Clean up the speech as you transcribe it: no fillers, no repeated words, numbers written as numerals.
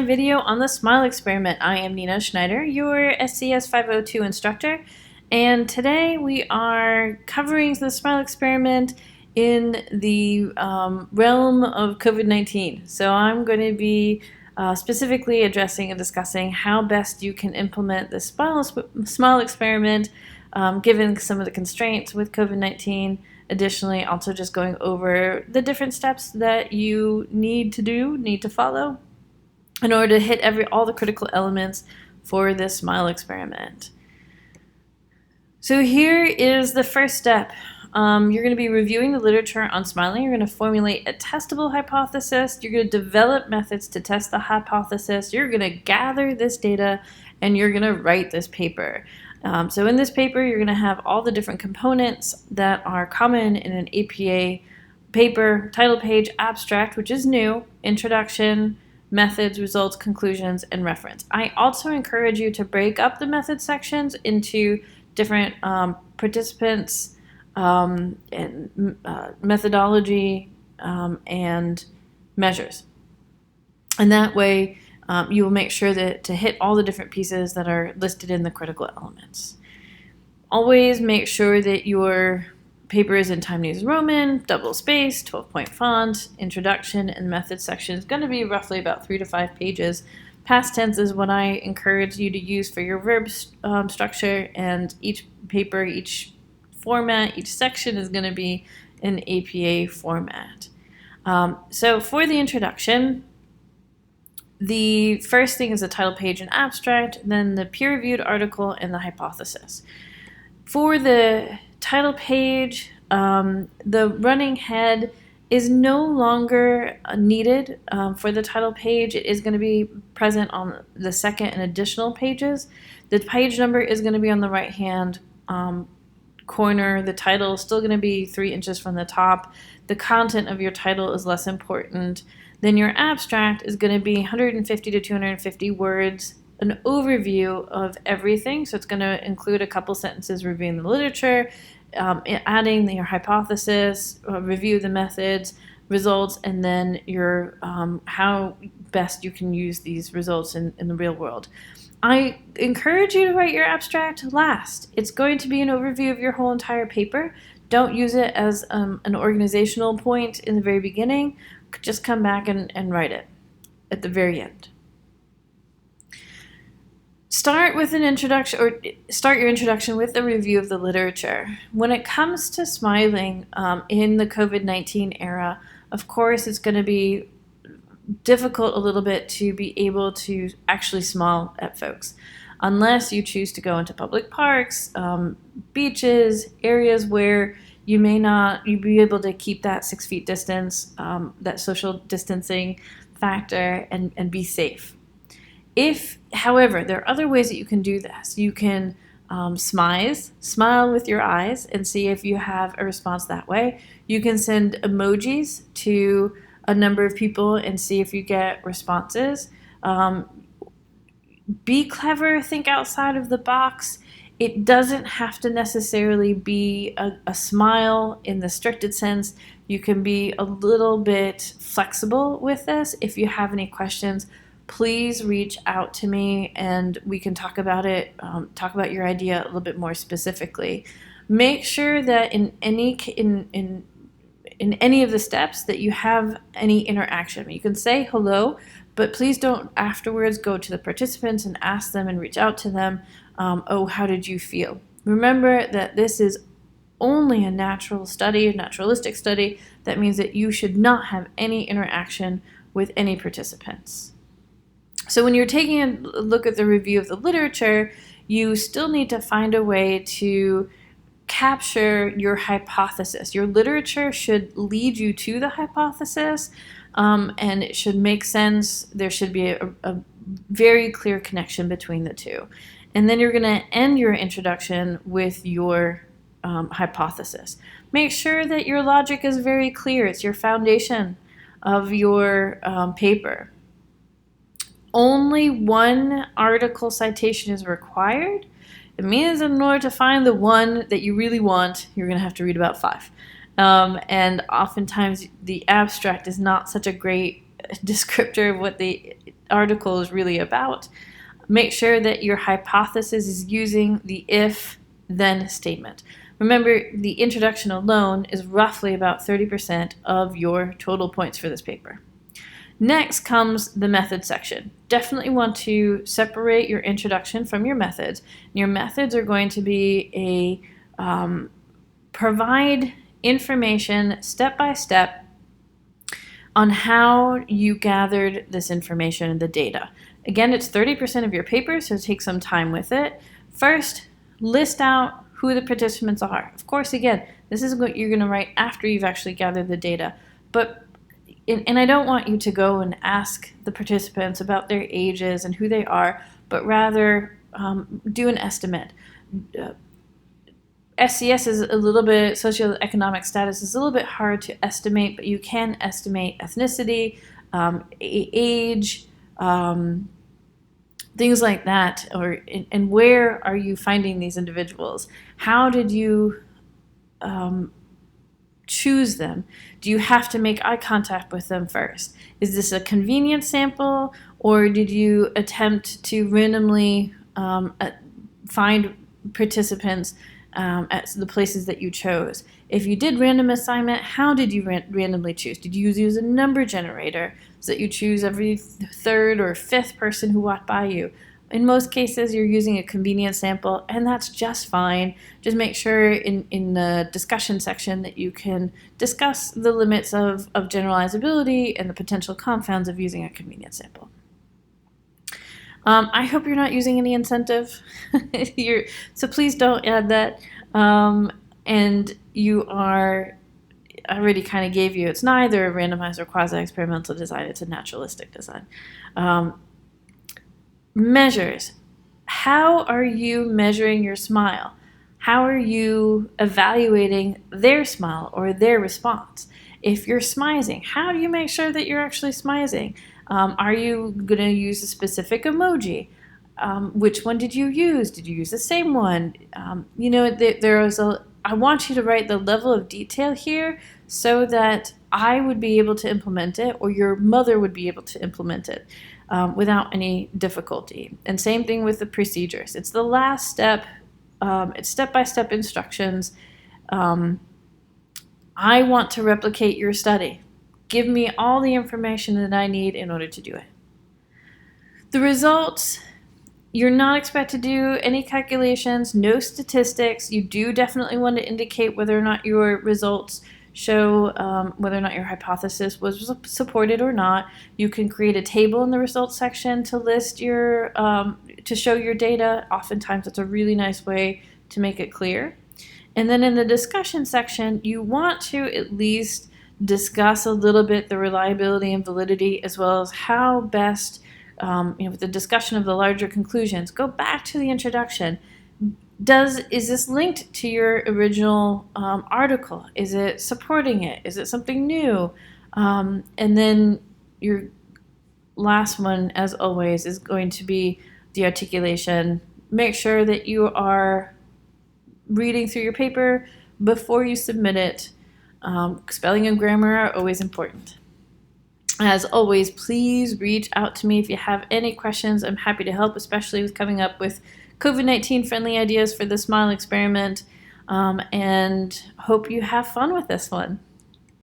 my video on the SMILE experiment. I am Nina Schneider, your SCS 502 instructor, and today we are covering the SMILE experiment in the realm of COVID-19. So I'm going to be specifically addressing and discussing how best you can implement the SMILE experiment given some of the constraints with COVID-19. Additionally, also just going over the different steps that you need to follow in order to hit all the critical elements for this SMILE experiment. So here is the first step. You're going to be reviewing the literature on smiling. You're going to formulate a testable hypothesis. You're going to develop methods to test the hypothesis. You're going to gather this data, and you're going to write this paper. So in this paper, you're going to have all the different components that are common in an APA paper: title page, abstract, which is new, introduction, methods, results, conclusions, and reference. I also encourage you to break up the method sections into different participants and methodology and measures. And that way, you will make sure that to hit all the different pieces that are listed in the critical elements. Always make sure that your paper is in Times New Roman, double spaced, 12-point font. Introduction and method section is going to be roughly about 3 to 5 pages. Past tense is what I encourage you to use for your verb structure, and each paper, each format, each section is going to be in APA format. So for the introduction, the first thing is the title page and abstract, then the peer-reviewed article and the hypothesis. For the title page, the running head is no longer needed for the title page. It is going to be present on the second and additional pages. The page number is going to be on the right-hand corner. The title is still going to be 3 inches from the top. The content of your title is less important. Then your abstract is going to be 150 to 250 words, an overview of everything. So it's going to include a couple sentences reviewing the literature, adding your hypothesis, review the methods, results, and then your how best you can use these results in the real world. I encourage you to write your abstract last. It's going to be an overview of your whole entire paper. Don't use it as an organizational point in the very beginning. Just come back and write it at the very end. Start with an introduction, or start your introduction with a review of the literature. When it comes to smiling in the COVID-19 era, of course, it's going to be difficult a little bit to be able to actually smile at folks, unless you choose to go into public parks, beaches, areas where you may not be able to keep that 6 feet distance, that social distancing factor, and be safe. If, however, there are other ways that you can do this. You can smile with your eyes and see if you have a response that way. You can send emojis to a number of people and see if you get responses. Be clever, think outside of the box. It doesn't have to necessarily be a smile in the stricted sense. You can be a little bit flexible with this. If you have any questions, please reach out to me and we can talk about it, talk about your idea a little bit more specifically. Make sure that in any of the steps that you have any interaction. You can say hello, but please don't afterwards go to the participants and ask them and reach out to them, oh, how did you feel? Remember that this is only a natural study, a naturalistic study. That means that you should not have any interaction with any participants. So when you're taking a look at the review of the literature, you still need to find a way to capture your hypothesis. Your literature should lead you to the hypothesis, and it should make sense. There should be a very clear connection between the two. And then you're going to end your introduction with your hypothesis. Make sure that your logic is very clear. It's your foundation of your paper. Only one article citation is required. It means in order to find the one that you really want, you're going to have to read about 5. And oftentimes the abstract is not such a great descriptor of what the article is really about. Make sure that your hypothesis is using the if-then statement. Remember, the introduction alone is roughly about 30% of your total points for this paper. Next comes the method section. Definitely want to separate your introduction from your methods. Your methods are going to be provide information step by step on how you gathered this information and the data. Again, it's 30% of your paper, so take some time with it. First, list out who the participants are. Of course, again, this is what you're going to write after you've actually gathered the data. And I don't want you to go and ask the participants about their ages and who they are, but rather do an estimate. SES is a little bit, socioeconomic status is a little bit hard to estimate, but you can estimate ethnicity, age, things like that, and where are you finding these individuals? How did you choose them? Do you have to make eye contact with them first? Is this a convenient sample, or did you attempt to randomly find participants at the places that you chose? If you did random assignment, how did you randomly choose? Did you use a number generator so that you choose every third or fifth person who walked by you? In most cases, you're using a convenient sample, and that's just fine. Just make sure in the discussion section that you can discuss the limits of generalizability and the potential confounds of using a convenient sample. I hope you're not using any incentive, so please don't add that. And you are, I already kind of gave you, it's neither a randomized or quasi-experimental design, it's a naturalistic design. Measures. How are you measuring your smile? How are you evaluating their smile or their response? If you're smizing, how do you make sure that you're actually smizing? Are you going to use a specific emoji? Which one did you use? Did you use the same one? I want you to write the level of detail here so that I would be able to implement it, or your mother would be able to implement it without any difficulty. And same thing with the procedures. It's the last step. It's step-by-step instructions. I want to replicate your study. Give me all the information that I need in order to do it. The results, you're not expected to do any calculations, no statistics. You do definitely want to indicate whether or not your results show whether or not your hypothesis was supported or not. You can create a table in the results section to list your, to show your data. Oftentimes it's a really nice way to make it clear. And then in the discussion section, you want to at least discuss a little bit the reliability and validity, as well as how best, with the discussion of the larger conclusions. Go back to the introduction. Is this linked to your original article? Is it supporting it? Is it something new? And then your last one, as always, is going to be the articulation. Make sure that you are reading through your paper before you submit it. Spelling and grammar are always important. As always, please reach out to me if you have any questions. I'm happy to help, especially with coming up with COVID-19 friendly ideas for the SMILE experiment, and hope you have fun with this one.